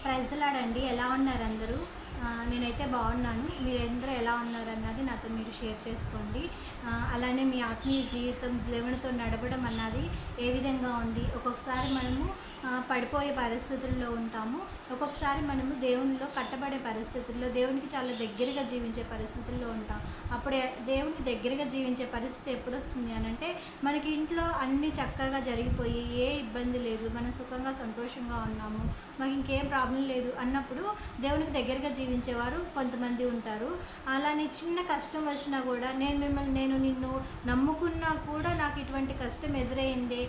Praise the lord అండి. ఎలా ఉన్నారు అందరూ? నేనైతే బాగున్నాను. మీరందరూ ఎలా ఉన్నారన్నది నాతో మీరు షేర్ చేసుకోండి. అలానే మీ ఆత్మీయ జీవితం దేవునితో నడవడం అన్నది ఏ విధంగా ఉంది? ఒక్కొక్కసారి మనము పడిపోయే పరిస్థితుల్లో ఉంటాము. ఒక్కొక్కసారి మనము దేవునిలో కట్టబడే పరిస్థితుల్లో, దేవునికి చాలా దగ్గరగా జీవించే పరిస్థితుల్లో ఉంటాం. అప్పుడే దేవునికి దగ్గరగా జీవించే పరిస్థితి ఎప్పుడు వస్తుంది అని అంటే, మనకి ఇంట్లో అన్నీ చక్కగా జరిగిపోయి ఏ ఇబ్బంది లేదు, మనం సుఖంగా సంతోషంగా ఉన్నాము, మాకు ఇంకేం ప్రాబ్లం లేదు అన్నప్పుడు దేవునికి దగ్గరగా జీవించేవారు కొంతమంది ఉంటారు. అలానే చిన్న కష్టం వచ్చినా కూడా నేను నిన్ను నమ్ముకున్నా కూడా నాకు ఇటువంటి కష్టం ఎదురైంది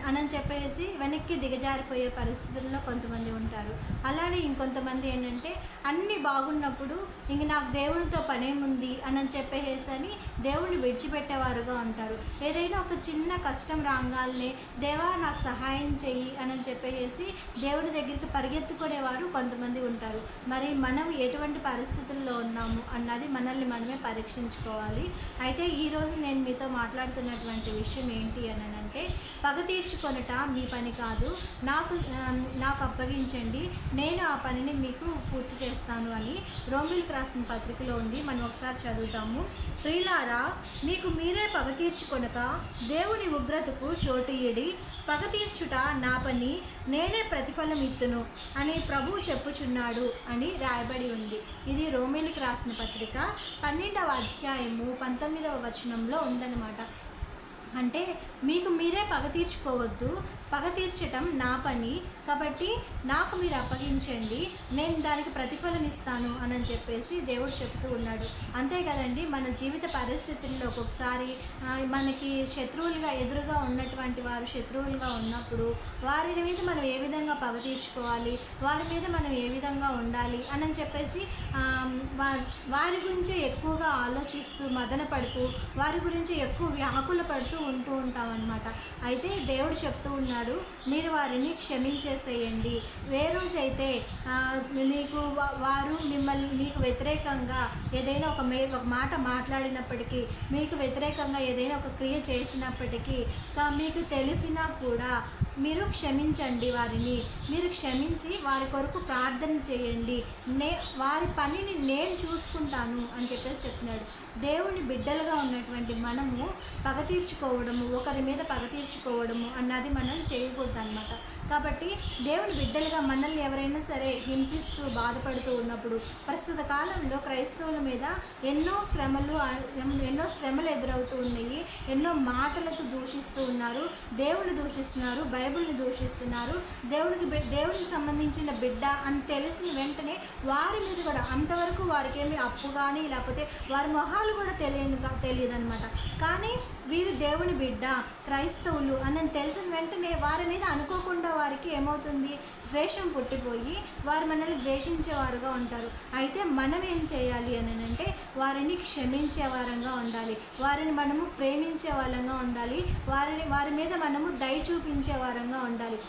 అని చెప్పేసి వెనక్కి దిగజారిపోయే పరిస్థితుల్లో కొంతమంది ఉంటారు. అలానే ఇంకొంతమంది ఏంటంటే అన్నీ బాగున్నప్పుడు ఇంక నాకు దేవునితో పనేముంది అని చెప్పేసి అని దేవుణ్ణి విడిచిపెట్టేవారుగా ఉంటారు. ఏదైనా ఒక చిన్న కష్టం రాగానే దేవా నాకు సహాయం చెయ్యి అని చెప్పేసి దేవుని దగ్గరికి పరిగెత్తుకునేవారు కొంతమంది ఉంటారు. మరి మనం ఎటువంటి పరిస్థితుల్లో ఉన్నాము అన్నది మనల్ని మనమే పరీక్షించుకోవాలి. అయితే ఈరోజు నేను మీతో మాట్లాడుతున్నటువంటి విషయం ఏంటి అని అంటే, పగ తీర్చుకొనుట మీ పని కాదు, నాకు అప్పగించండి, నేను ఆ పనిని మీకు పూర్తి చేస్తాను అని రోమీయులకు రాసిన పత్రికలో ఉంది. మనం ఒకసారి చదువుతాము. ప్రియులారా, మీకు మీరే పగ తీర్చుకొనక దేవుని ఉగ్రతకు చోటియ్యడి. పగ తీర్చుట నా పని, నేనే ప్రతిఫలం ఇత్తును అని ప్రభువు చెప్పుచున్నాడు అని రాయబడి ఉంది. ఇది రోమీయులకు రాసిన పత్రిక 12వ అధ్యాయము 19వ వచనంలో ఉందన్నమాట. అంటే మీకు మీరే పగ తీర్చుకోవద్దు, పగ తీర్చటం నా పని, కాబట్టి నాకు మీరు అప్పగించండి, నేను దానికి ప్రతిఫలం ఇస్తాను అని చెప్పేసి దేవుడు చెప్తూ ఉన్నాడు. అంతే కదండి, మన జీవిత పరిస్థితుల్లో ఒక్కొక్కసారి మనకి శత్రువులుగా ఎదురుగా ఉన్నటువంటి వారు శత్రువులుగా ఉన్నప్పుడు వారి మీద మనం ఏ విధంగా పగ తీర్చుకోవాలి, వారి మీద మనం ఏ విధంగా ఉండాలి అని చెప్పేసి వారి గురించే ఎక్కువగా ఆలోచిస్తూ మదన పడుతూ వారి గురించి ఎక్కువ వ్యాకుల పడుతూ ఉంటూ ఉంటామన్నమాట. అయితే దేవుడు చెప్తూ ఉన్నాడు, మీరు వారిని క్షమించేసేయండి. ఏ రోజైతే వారు మీకు వ్యతిరేకంగా ఏదైనా ఒక మాట మాట్లాడినప్పటికీ, మీకు వ్యతిరేకంగా ఏదైనా ఒక క్రియ చేసినప్పటికీ మీకు తెలిసినా కూడా మీరు క్షమించండి. వారిని మీరు క్షమించి వారి కొరకు ప్రార్థన చేయండి. వారి పనిని నేను చూసుకుంటాను అని చెప్పేసి చెప్తున్నాడు. దేవుని బిడ్డలుగా ఉన్నటువంటి మనము పగ తీర్చుకోవడము, ఒకరి మీద పగ తీర్చుకోవడము అన్నది మనం చేయకూడదు అనమాట. కాబట్టి దేవుని బిడ్డలుగా మనల్ని ఎవరైనా సరే హింసిస్తూ బాధపడుతూ ఉన్నప్పుడు, ప్రస్తుత కాలంలో క్రైస్తవుల మీద ఎన్నో శ్రమలు ఎదురవుతూ ఉన్నాయి. ఎన్నో మాటలకు దూషిస్తూ ఉన్నారు, దేవుని దూషిస్తున్నారు, బైబిల్ని దూషిస్తున్నారు. దేవునికి సంబంధించిన బిడ్డ అని తెలిసిన వెంటనే వారి మీద కూడా అంతవరకు వారికి ఏమి అప్పు కానీ లేకపోతే వారి మొహాలు కూడా తెలియదు అనమాట. కానీ వీరు దేవుని బిడ్డ, క్రైస్తవులు అని తెలిసిన వెంటనే వారి మీద అనుకోకుండా వారికి ఏమవుతుంది, ద్వేషం పుట్టిపోయి వారు మనల్ని ద్వేషించేవారుగా ఉంటారు. అయితే మనం ఏం చేయాలి అని అంటే, వారిని క్షమించే వారంగా ఉండాలి, వారిని మనము ప్రేమించే వాళ్ళంగా ఉండాలి, వారి మీద మనము దయ చూపించే వారంగా ఉండాలి.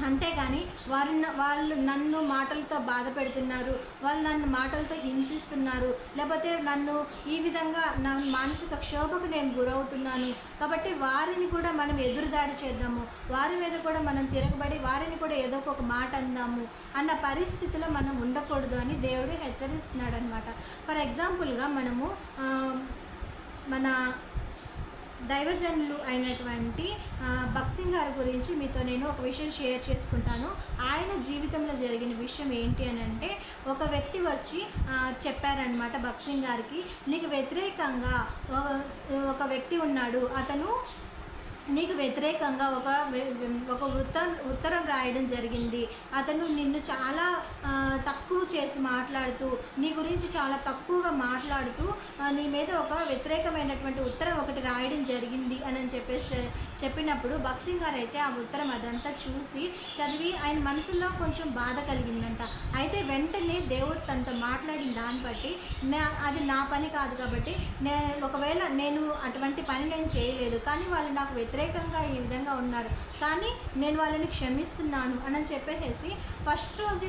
అంతేగాని వాళ్ళు నన్ను మాటలతో బాధ పెడుతున్నారు, వాళ్ళు నన్ను మాటలతో హింసిస్తున్నారు, లేకపోతే నన్ను ఈ విధంగా నా మానసిక క్షోభకు నేను గురవుతున్నాను, కాబట్టి వారిని కూడా మనం ఎదురుదాడి చేద్దాము, వారి మీద కూడా మనం తిరగబడి వారిని కూడా ఏదో ఒక మాట అందాము అన్న పరిస్థితిలో మనం ఉండకూడదు అని దేవుడు హెచ్చరిస్తున్నాడు అనమాట. ఫర్ ఎగ్జాంపుల్గా మనము మన దైవజనులు అయినటువంటి భక్సింగ్ గారి గురించి మీతో నేను ఒక విషయం షేర్ చేసుకుంటాను. ఆయన జీవితంలో జరిగిన విషయం ఏంటి అని అంటే, ఒక వ్యక్తి వచ్చి చెప్పారనమాట భక్సింగ్ గారికి, నీకు వ్యతిరేకంగా ఒక వ్యక్తి ఉన్నాడు, అతను నీకు వ్యతిరేకంగా ఒక ఉత్తరం రాయడం జరిగింది, అతను నిన్ను చాలా తక్కువ చేసి మాట్లాడుతూ, నీ గురించి చాలా తక్కువగా మాట్లాడుతూ నీ మీద ఒక వ్యతిరేకమైనటువంటి ఉత్తరం ఒకటి రాయడం జరిగింది అని చెప్పినప్పుడు భక్సింగ్ గారు అయితే ఆ ఉత్తరం అదంతా చూసి చదివి ఆయన మనసులో కొంచెం బాధ కలిగిందంట. అయితే వెంటనే దేవుడు తనతో మాట్లాడిన దాన్ని బట్టి, అది నా పని కాదు కాబట్టి ఒకవేళ నేను అటువంటి పని నేను చేయలేదు, కానీ వాళ్ళు నాకు వ్యతిరేకంగా ఈ విధంగా ఉన్నారు, కానీ నేను వాళ్ళని క్షమిస్తున్నాను అని చెప్పేసి ఫస్ట్ రోజు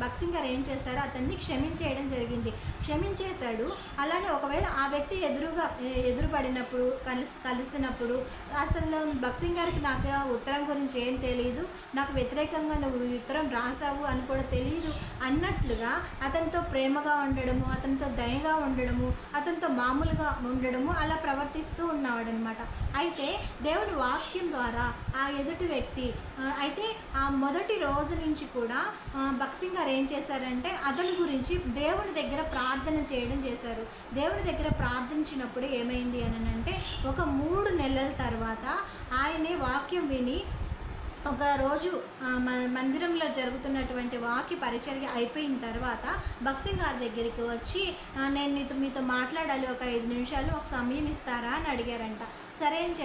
భక్సింగ్ గారు ఏం చేశారు, అతన్ని క్షమించేయడం జరిగింది, క్షమించేశాడు. అలానే ఒకవేళ ఆ వ్యక్తి ఎదురుపడినప్పుడు కలిసినప్పుడు అసలు భక్సింగ్ గారికి నాకు ఉత్తరం గురించి ఏం తెలియదు, నాకు వ్యతిరేకంగా నువ్వు ఉత్తరం రాసావు అని కూడా తెలియదు అన్నట్లుగా అతనితో ప్రేమగా ఉండడము, అతనితో దయగా ఉండడము, అతనితో మామూలుగా ఉండడము అలా ప్రవర్తిస్తూ ఉన్నవాడనమాట. అయితే దేవుని వాక్యం ద్వారా ఆ ఎదుటి వ్యక్తి అయితే ఆ మొదటి రోజు నుంచి కూడా భక్సింగ్ గారు ఏం చేశారంటే అతని గురించి దేవుని దగ్గర ప్రార్థన చేయడం చేశారు. దేవుని దగ్గర ప్రార్థించినప్పుడు ఏమైంది అని అంటే ఒక 3 నెలల తర్వాత ఆయనే వాక్యం విని ఒకరోజు మందిరంలో జరుగుతున్నటువంటి వాక్య పరిచర్య అయిపోయిన తర్వాత భక్సింగ్ గారి దగ్గరికి వచ్చి నేను మీతో మాట్లాడాలి, ఒక 5 నిమిషాలు ఒక సమయం ఇస్తారా అని అడిగారంట. సరే అని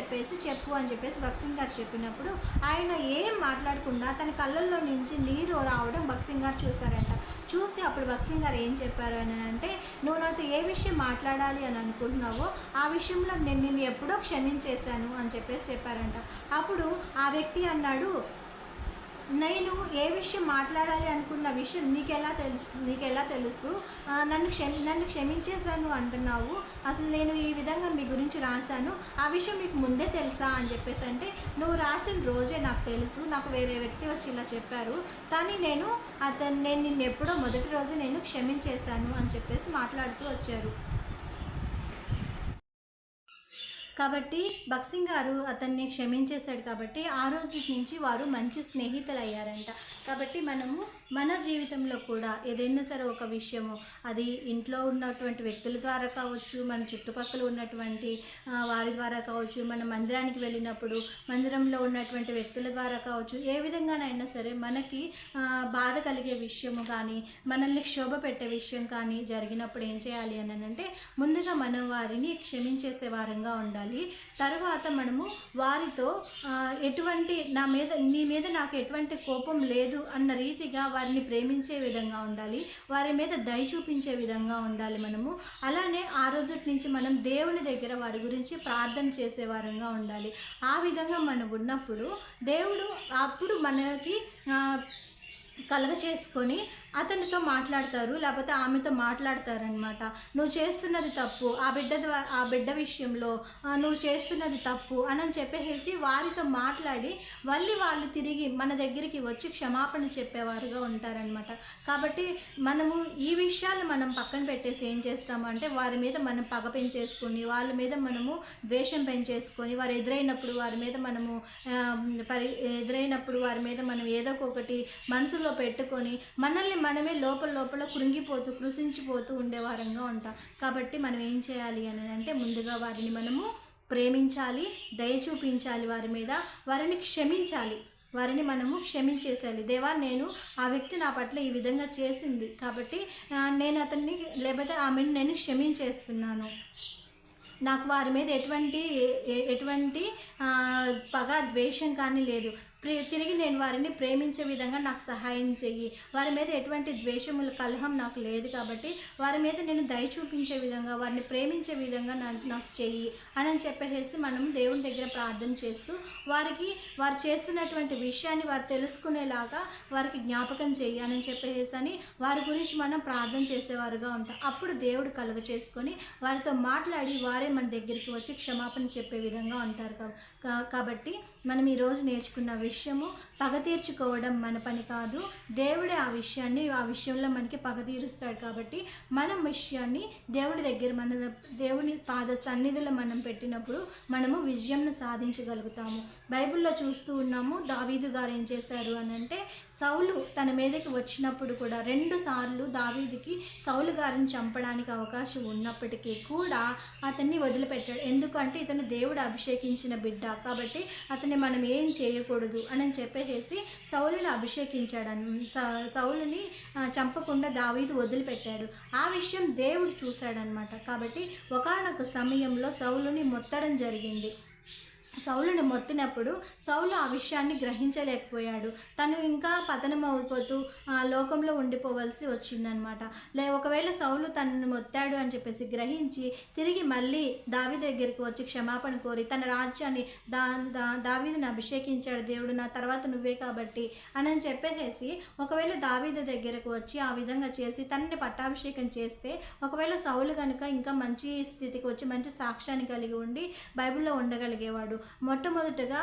చెప్పు అని చెప్పేసి భక్సింగ్ గారు చెప్పినప్పుడు ఆయన ఏం మాట్లాడకుండా తన కళ్ళల్లో నుంచి నీరు రావడం భక్సింగ్ గారు చూసారంట. చూసి అప్పుడు భక్సింగ్ గారు ఏం చెప్పారు అని అంటే, నువ్వు నాతో ఏ విషయం మాట్లాడాలి అని అనుకుంటున్నావో ఆ విషయంలో నేను నిన్ను ఎప్పుడో క్షమించేశాను అని చెప్పేసి చెప్పారంట. అప్పుడు ఆ వ్యక్తి అన్నాడు, నేను ఏ విషయం మాట్లాడాలి అనుకున్న విషయం నీకెలా తెలుసు నన్ను క్షమించేశాను అంటున్నావు, అసలు నేను ఈ విధంగా మీ గురించి రాశాను, ఆ విషయం మీకు ముందే తెలుసా అని చెప్పేసి అంటే, నువ్వు రాసిన రోజే నాకు తెలుసు, నాకు వేరే వ్యక్తి వచ్చి ఇలా చెప్పారు, కానీ నేను నిన్ను ఎప్పుడో మొదటి రోజే నేను క్షమించేశాను అని చెప్పేసి మాట్లాడుతూ వచ్చారు. కాబట్టి భక్సింగ్ గారు అతన్ని క్షమించేశాడు కాబట్టి ఆ రోజు నుంచి వారు మంచి స్నేహితులు అయ్యారంట. కాబట్టి మనము మన జీవితంలో కూడా ఏదైనా సరే ఒక విషయము, అది ఇంట్లో ఉన్నటువంటి వ్యక్తుల ద్వారా కావచ్చు, మన చుట్టుపక్కల ఉన్నటువంటి వారి ద్వారా కావచ్చు, మన మందిరానికి వెళ్ళినప్పుడు మందిరంలో ఉన్నటువంటి వ్యక్తుల ద్వారా కావచ్చు, ఏ విధంగానైనా సరే మనకి బాధ కలిగే విషయము కానీ, మనల్ని క్షోభ పెట్టే విషయం కానీ జరిగినప్పుడు ఏం చేయాలి అని అంటే, ముందుగా మనం వారిని క్షమించేసే వారంగా ఉండాలి. తర్వాత మనము వారితో నీ మీద నాకు ఎటువంటి కోపం లేదు అన్న రీతిగా వారిని ప్రేమించే విధంగా ఉండాలి, వారి మీద దయ చూపించే విధంగా ఉండాలి మనము. అలానే ఆ రోజు నుంచి మనం దేవుని దగ్గర వారి గురించి ప్రార్థన చేసే వారంగా ఉండాలి. ఆ విధంగా మనం ఉన్నప్పుడు దేవుడు అప్పుడు మనకి కలగ చేసుకొని అతనితో మాట్లాడతారు, లేకపోతే ఆమెతో మాట్లాడతారనమాట. నువ్వు చేస్తున్నది తప్పు, ఆ బిడ్డ విషయంలో నువ్వు చేస్తున్నది తప్పు అని చెప్పేసి వారితో మాట్లాడి మళ్ళీ వాళ్ళు తిరిగి మన దగ్గరికి వచ్చి క్షమాపణ చెప్పేవారుగా ఉంటారనమాట. కాబట్టి మనము ఈ విషయాలు మనం పక్కన పెట్టేసి ఏం చేస్తాము అంటే, వారి మీద మనం పగ పెంచేసుకొని, వాళ్ళ మీద మనము ద్వేషం పెంచేసుకొని, వారు ఎదురైనప్పుడు వారి మీద మనం ఏదో ఒకటి మనసులో పెట్టుకొని మనమే లోపల కృషించిపోతూ ఉండేవారంగా ఉంటాం. కాబట్టి మనం ఏం చేయాలి అని అంటే, ముందుగా వారిని మనము ప్రేమించాలి, దయ చూపించాలి, వారిని క్షమించాలి, వారిని మనము క్షమించేసేయాలి. దేవా, నేను ఆ వ్యక్తి నా పట్ల ఈ విధంగా చేసింది కాబట్టి నేను అతన్ని లేకపోతే ఆమెను నేను క్షమించేస్తున్నాను, నాకు వారి మీద ఎటువంటి పగ ద్వేషం కానీ లేదు, తిరిగి నేను వారిని ప్రేమించే విధంగా నాకు సహాయం చెయ్యి, వారి మీద ఎటువంటి ద్వేషముల కలహం నాకు లేదు కాబట్టి వారి మీద నేను దయ చూపించే విధంగా, వారిని ప్రేమించే విధంగా నాకు చెయ్యి అని చెప్పేసి మనం దేవుని దగ్గర ప్రార్థన చేస్తూ వారు చేస్తున్నటువంటి విషయాన్ని వారు తెలుసుకునేలాగా వారికి జ్ఞాపకం చెయ్యి అని చెప్పేసి అని వారి గురించి మనం ప్రార్థన చేసేవారుగా ఉంటాం. అప్పుడు దేవుడు కలుగ చేసుకొని వారితో మాట్లాడి వారే మన దగ్గరికి వచ్చి క్షమాపణ చెప్పే విధంగా ఉంటారు. కాబట్టి మనం ఈరోజు నేర్చుకున్న విషయము, పగ తీర్చుకోవడం మన పని కాదు, దేవుడే ఆ విషయంలో మనకి పగ తీరుస్తాడు. కాబట్టి మనం విషయాన్ని దేవుడి దగ్గర దేవుని పాద సన్నిధిలో మనం పెట్టినప్పుడు మనము విజయంను సాధించగలుగుతాము. బైబిల్లో చూస్తూ ఉన్నాము, దావీదు గారు ఏం చేశారు అని అంటే, సౌలు తన మీదకి వచ్చినప్పుడు కూడా 2 సార్లు దావీదుకి సౌలు గారిని చంపడానికి అవకాశం ఉన్నప్పటికీ కూడా అతన్ని వదిలిపెట్టాడు. ఎందుకంటే ఇతను దేవుడు అభిషేకించిన బిడ్డ కాబట్టి అతన్ని మనం ఏం చేయకూడదు అని చెప్పేసి సౌలుని అభిషేకించాడు. సౌలుని చంపకుండా దావీదు వదిలిపెట్టాడు. ఆ విషయం దేవుడు చూశాడనమాట. కాబట్టి ఒకానొక సమయంలో సౌలుని మొత్తడం జరిగింది. సౌలుని మొత్తినప్పుడు సౌలు ఆ విషయాన్ని గ్రహించలేకపోయాడు. తను ఇంకా పతనం అయిపోతూ లోకంలో ఉండిపోవలసి వచ్చిందనమాట. ఒకవేళ సౌలు తనను మొత్తాడు అని చెప్పేసి గ్రహించి తిరిగి మళ్ళీ దావీదు దగ్గరికి వచ్చి క్షమాపణ కోరి తన రాజ్యాన్ని దావీదుని అభిషేకించాడు దేవుడు, నా తర్వాత నువ్వే కాబట్టి అని చెప్పేసి ఒకవేళ దావీదు దగ్గరకు వచ్చి ఆ విధంగా చేసి తనని పట్టాభిషేకం చేస్తే ఒకవేళ సౌలు కనుక ఇంకా మంచి స్థితికి వచ్చి మంచి సాక్ష్యాన్ని కలిగి ఉండి బైబిల్లో ఉండగలిగేవాడు. మొట్టమొదటగా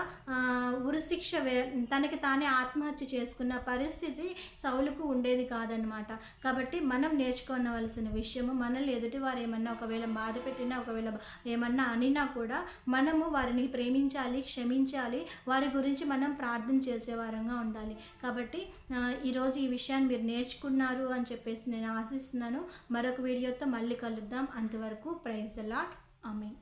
ఉరిశిక్ష తనకి తానే ఆత్మహత్య చేసుకున్న పరిస్థితి సౌలుకు ఉండేది కాదనమాట. కాబట్టి మనం నేర్చుకోవలసిన విషయము, మనల్ని ఎదుటి వారు ఏమన్నా ఒకవేళ బాధ పెట్టినా ఒకవేళ ఏమన్నా అనినా కూడా మనము వారిని ప్రేమించాలి, క్షమించాలి, వారి గురించి మనం ప్రార్థన చేసేవారంగా ఉండాలి. కాబట్టి ఈరోజు ఈ విషయాన్ని మీరు నేర్చుకున్నారు అని చెప్పేసి నేను ఆశిస్తున్నాను. మరొక వీడియోతో మళ్ళీ కలుద్దాం. అంతవరకు ప్రైజ్ ది లార్డ్. ఆమేన్.